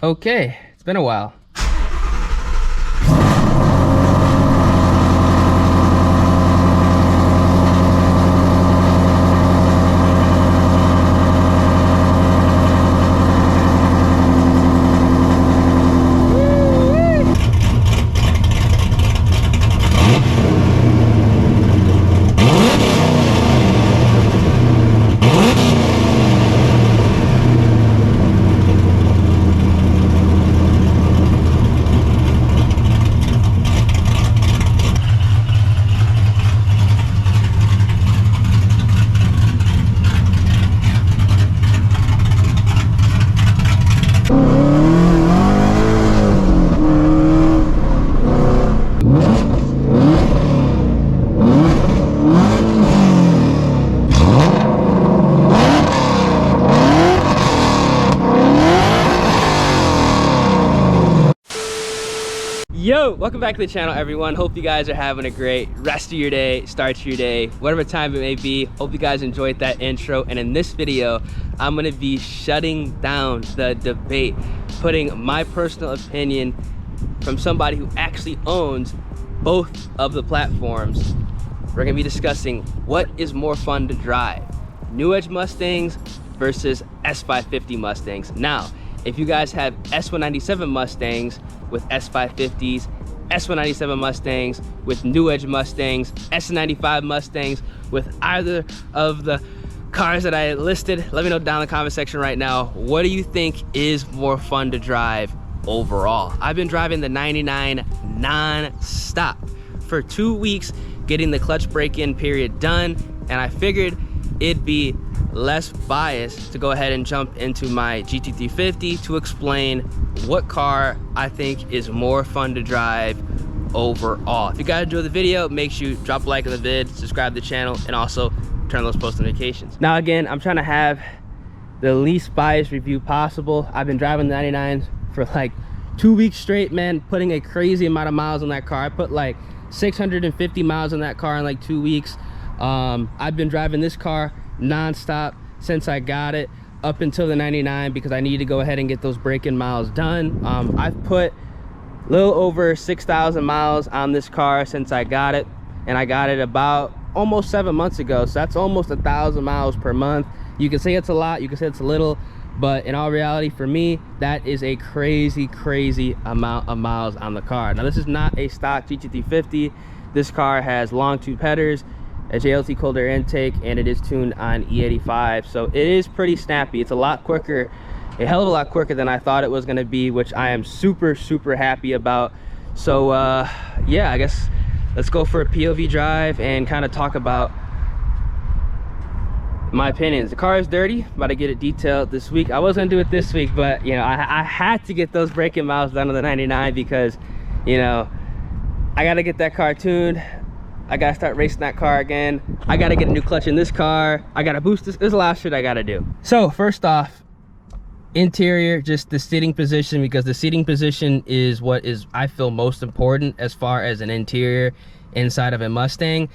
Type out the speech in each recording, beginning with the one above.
Okay, it's been a while. Yo, welcome back to the channel, everyone. Hope you guys are having a great rest of your day, start to your day, whatever time it may be. Hope you guys enjoyed that intro. And in this video, I'm gonna be shutting down the debate, putting my personal opinion from somebody who actually owns both of the platforms. We're gonna be discussing what is more fun to drive, New Edge Mustangs versus S550 Mustangs. Now, if you guys have S197 Mustangs with S550s, S197 Mustangs with New Edge Mustangs, S95 Mustangs with either of the cars that I listed, let me know down in the comment section right now. What do you think is more fun to drive overall? I've been driving the 99 non-stop for 2 weeks, getting the clutch break-in period done, and I figured it'd be less biased to go ahead and jump into my GT350 to explain what car I think is more fun to drive overall. If you guys enjoyed the video, make sure you drop a like on the vid, subscribe to the channel, and also turn those post notifications. Now again, I'm trying to have the least biased review possible. I've been driving the 99s for like 2 weeks straight, man, putting a crazy amount of miles on that car. I put like 650 miles on that car in like 2 weeks. I've been driving this car non-stop since I got it up until the 99 because I need to go ahead and get those break-in miles done. I've put a little over 6,000 miles on this car since I got it, and I got it about almost 7 months ago, so that's almost 1,000 miles per month. You can say it's a lot, you can say it's a little, but in all reality for me, that is a crazy amount of miles on the car. Now this is not a stock GT350. This car has long tube headers, a JLT cold air intake, and it is tuned on E85, so it is pretty snappy. It's a lot quicker, a hell of a lot quicker than I thought it was going to be, which I am super happy about. So yeah, I guess let's go for a POV drive and kind of talk about my opinions. The car is dirty, about to get it detailed this week. I was gonna do it this week, but you know, I had to get those break-in miles done on the 99 because, you know, I got to get that car tuned. I gotta start racing that car again. I gotta get a new clutch in this car. I gotta boost this. There's a lot of shit I gotta do. So first off, interior, just the seating position, because the seating position is what is, I feel, most important as far as an interior inside of a Mustang.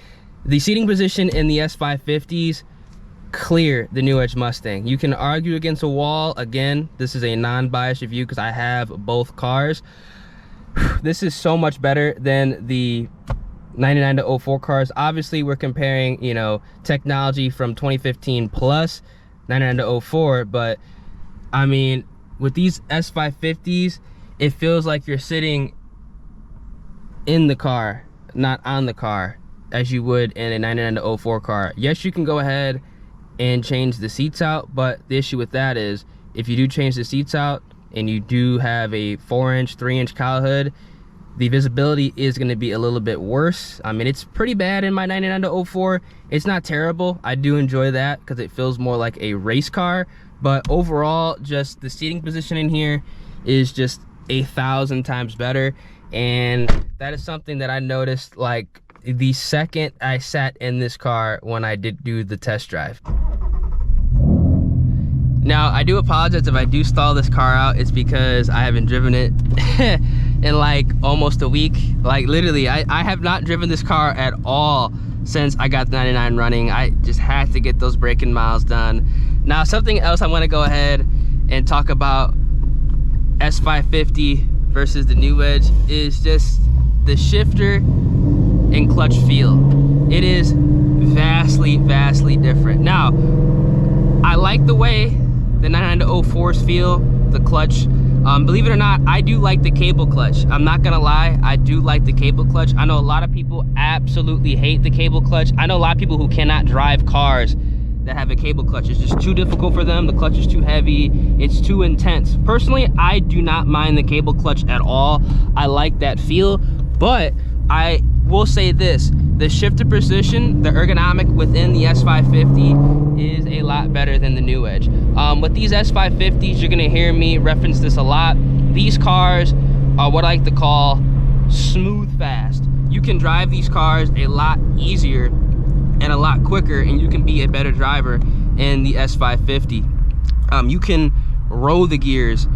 The seating position in the S550s clear the New Edge Mustang. You can argue against a wall. Again, this is a non-biased review because I have both cars. This is so much better than the 99 to 04 cars. Obviously we're comparing, you know, technology from 2015 plus 99 to 04, but I mean, with these S550s, it feels like you're sitting in the car, not on the car, as you would in a 99 to 04 car. Yes, you can go ahead and change the seats out, but the issue with that is if you do change the seats out and you do have a 4-inch, 3-inch cowl hood, the visibility is going to be a little bit worse. I mean, it's pretty bad in my 99 to 04. It's not terrible. I do enjoy that because it feels more like a race car, but overall, just the seating position in here is just 1,000 times better. And that is something that I noticed like the second I sat in this car when I did do the test drive. Now, I do apologize if I do stall this car out. It's because I haven't driven it in like almost a week. Like literally, I have not driven this car at all since I got the 99 running. I just had to get those break-in miles done. Now, something else I want to go ahead and talk about S550 versus the new Edge is just the shifter and clutch feel. It is vastly different. Now, I like the way the 99-04s feel, the clutch. Believe it or not, I do like the cable clutch. I'm not gonna lie, I do like the cable clutch. I know a lot of people absolutely hate the cable clutch. I know a lot of people who cannot drive cars that have a cable clutch. It's just too difficult for them. The clutch is too heavy, it's too intense. Personally, I do not mind the cable clutch at all. I like that feel, but I will say this, the shifter position, the ergonomic within the S550 is a lot better than the new Edge. With these S550s, you're gonna hear me reference this a lot. These cars are what I like to call smooth fast. You can drive these cars a lot easier and a lot quicker, and you can be a better driver in the S550. You can row the gears,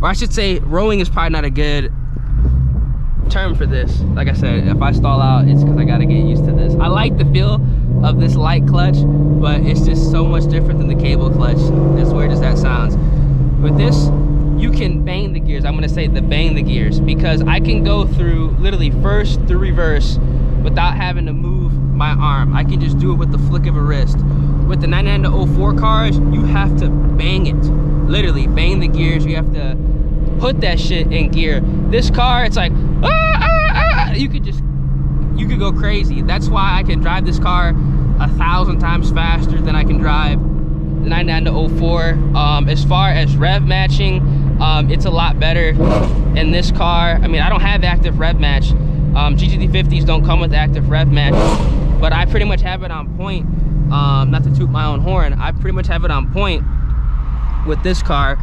or I should say rowing is probably not a good term for this. Like I said, if I stall out, it's because I gotta get used to this. I like the feel of this light clutch, but it's just so much different than the cable clutch, as weird as that sounds. With this, you can bang the gears. I'm gonna say bang the gears, because I can go through literally first through reverse without having to move my arm. I can just do it with the flick of a wrist. With the 99-04 cars, you have to bang it. Literally bang the gears. You have to put that shit in gear. This car, it's like, you could go crazy. That's why I can drive this car 1,000 times faster than I can drive the 99-04. As far as rev matching, it's a lot better in this car. I mean, I don't have active rev match. GT50s don't come with active rev match, but I pretty much have it on point. Not to toot my own horn, I pretty much have it on point with this car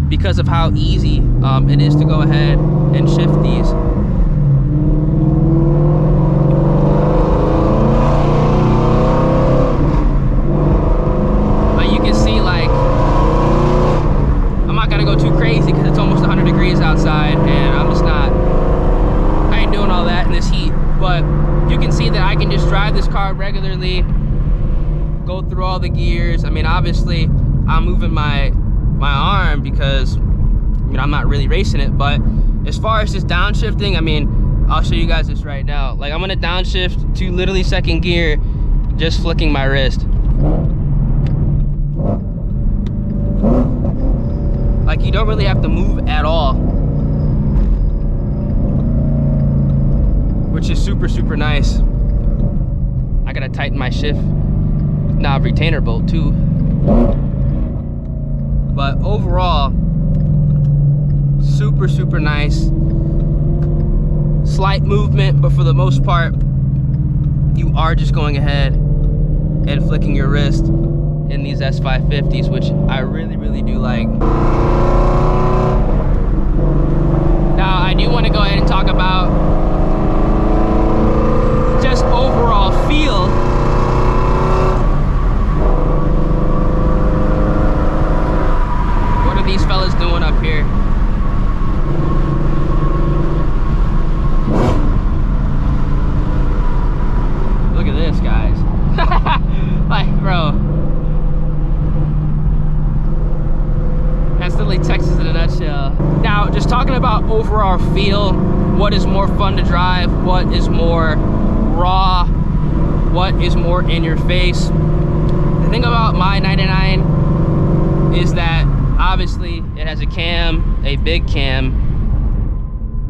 because of how easy it is to go ahead and shift these. But you can see, like, I'm not gonna go too crazy because it's almost 100 degrees outside, and I ain't doing all that in this heat. But you can see that I can just drive this car regularly, go through all the gears. I mean, obviously I'm moving my arm because, you know, I'm not really racing it. But as far as just downshifting, I mean, I'll show you guys this right now. Like, I'm gonna downshift to literally second gear, just flicking my wrist. Like, you don't really have to move at all, which is super nice. I gotta tighten my shift knob retainer bolt too. But overall, super nice. Slight movement, but for the most part, you are just going ahead and flicking your wrist in these S550s, which I really do like. Now, I do want to go ahead and talk about just overall feel. What are these fellas doing up here? Look at this, guys. Like, bro, that's literally Texas in a nutshell. Now, just talking about overall feel, what is more fun to drive, what is more raw, what is more in your face. The thing about my 99 is that obviously it has a cam, a big cam,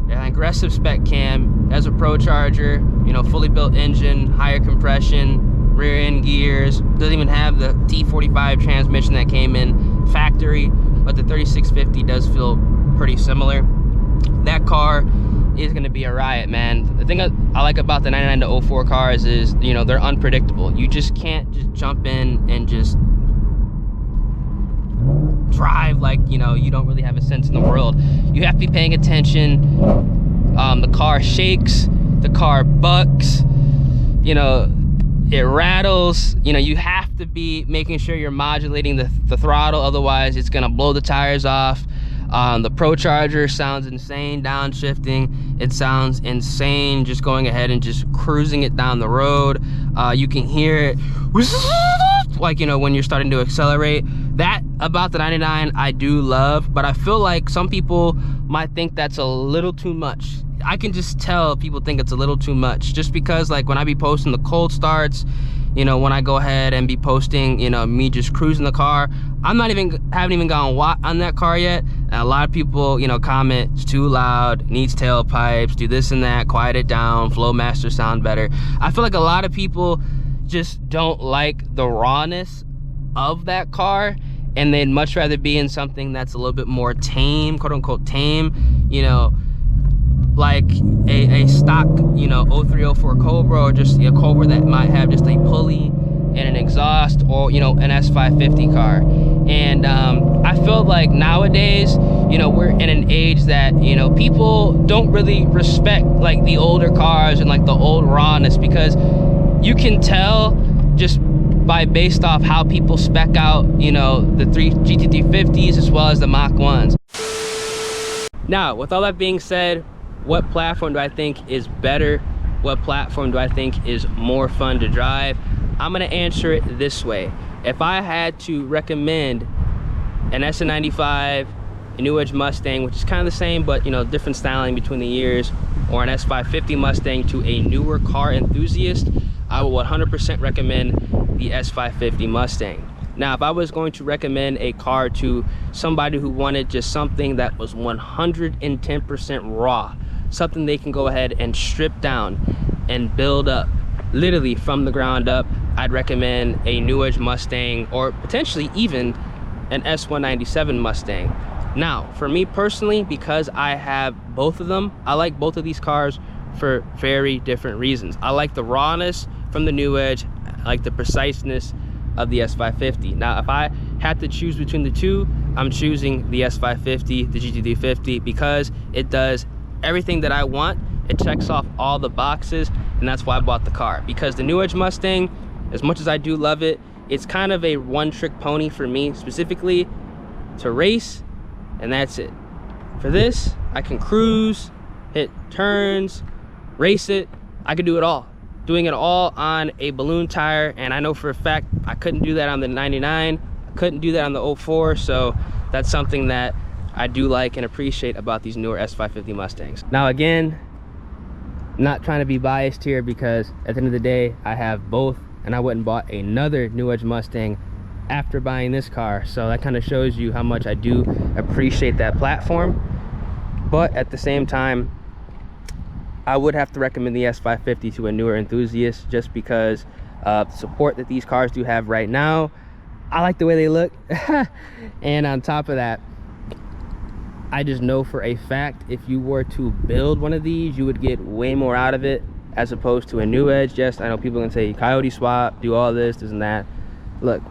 an aggressive spec cam, has a Procharger, you know, fully built engine, higher compression, rear end gears, doesn't even have the T45 transmission that came in factory, but the 3650 does feel pretty similar. That car is gonna be a riot, man. The thing I like about the 99-04 cars is, you know, they're unpredictable. You just can't just jump in and just drive like, you know, you don't really have a sense in the world. You have to be paying attention. The car shakes, the car bucks, you know, it rattles. You know, you have to be making sure you're modulating the throttle, otherwise it's gonna blow the tires off. The Procharger sounds insane downshifting. It sounds insane just going ahead and just cruising it down the road. You can hear it like, you know, when you're starting to accelerate. That about the 99 I do love, but I feel like some people might think that's a little too much. I can just tell people think it's a little too much, just because like when I be posting the cold starts, you know, when I go ahead and be posting, you know, me just cruising the car, haven't even gone watt on that car yet. And a lot of people, you know, comment it's too loud, needs tailpipes, do this and that, quiet it down, Flowmaster sound better. I feel like a lot of people just don't like the rawness of that car, and they'd much rather be in something that's a little bit more tame, quote unquote tame, you know, like a stock, you know, 0304 Cobra, or just a Cobra that might have just a pulley and an exhaust, or, you know, an S550 car. And I feel like nowadays, you know, we're in an age that, you know, people don't really respect like the older cars and like the old rawness, because you can tell just by based off how people spec out, you know, the GT350s as well as the Mach 1s. Now, with all that being said, what platform do I think is better? What platform do I think is more fun to drive? I'm gonna answer it this way. If I had to recommend an S95, a New Edge Mustang, which is kind of the same, but, you know, different styling between the years, or an S550 Mustang to a newer car enthusiast, I will 100% recommend the S550 Mustang. Now, if I was going to recommend a car to somebody who wanted just something that was 110% raw, something they can go ahead and strip down and build up literally from the ground up, I'd recommend a New Edge Mustang, or potentially even an S197 Mustang. Now, for me personally, because I have both of them, I like both of these cars for very different reasons. I like the rawness from the New Edge, I like the preciseness of the S550. Now, if I had to choose between the two, I'm choosing the S550, the GT350, because it does everything that I want. It checks off all the boxes, and that's why I bought the car. Because the New Edge Mustang, as much as I do love it, it's kind of a one-trick pony for me, specifically to race, and that's it. For this, I can cruise, hit turns, race it. I could do it all. Doing it all on a balloon tire, and I know for a fact I couldn't do that on the 99, I couldn't do that on the 04, so that's something that I do like and appreciate about these newer S550 Mustangs. Now again, not trying to be biased here, because at the end of the day, I have both, and I went and bought another New Edge Mustang after buying this car, so that kind of shows you how much I do appreciate that platform. But at the same time, I would have to recommend the S550 to a newer enthusiast, just because of the support that these cars do have right now. I like the way they look. And on top of that, I just know for a fact, if you were to build one of these, you would get way more out of it as opposed to a New Edge. Just, I know people can say coyote swap, do all this and that. Look,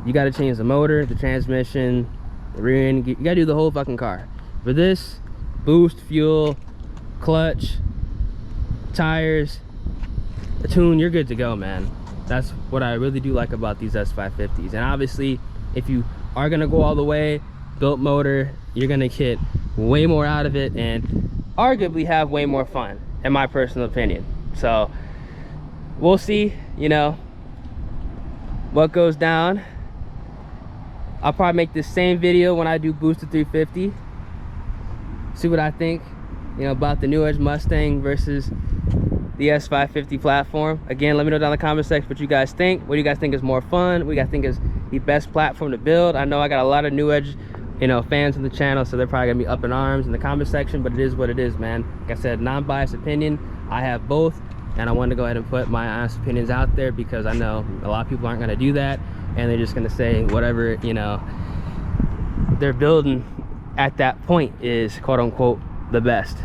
you got to change the motor, the transmission, the rear end. You got to do the whole fucking car. For this, boost, fuel, clutch, tires, a tune, you're good to go, man. That's what I really do like about these S550s. And obviously, if you are gonna go all the way, built motor, you're gonna get way more out of it and arguably have way more fun, in my personal opinion. So we'll see, you know, what goes down. I'll probably make this same video when I do Boosted 350, see what I think, you know, about the New Edge Mustang versus the S550 platform. Again, let me know down in the comment section what you guys think. What do you guys think is more fun? What do you guys think is the best platform to build? I know I got a lot of New Edge, you know, fans of the channel, so they're probably gonna be up in arms in the comment section, but it is what it is, man. Like I said, non-biased opinion. I have both, and I wanted to go ahead and put my honest opinions out there, because I know a lot of people aren't gonna do that, and they're just gonna say whatever, you know, they're building at that point is quote unquote the best.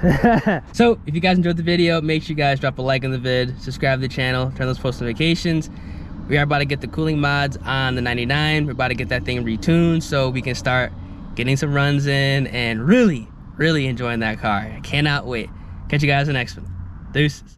So if you guys enjoyed the video, make sure you guys drop a like on the vid, subscribe to the channel, turn those post notifications. We are about to get the cooling mods on the 99. We're about to get that thing retuned so we can start getting some runs in and really enjoying that car. I cannot wait. Catch you guys in the next one. Deuces.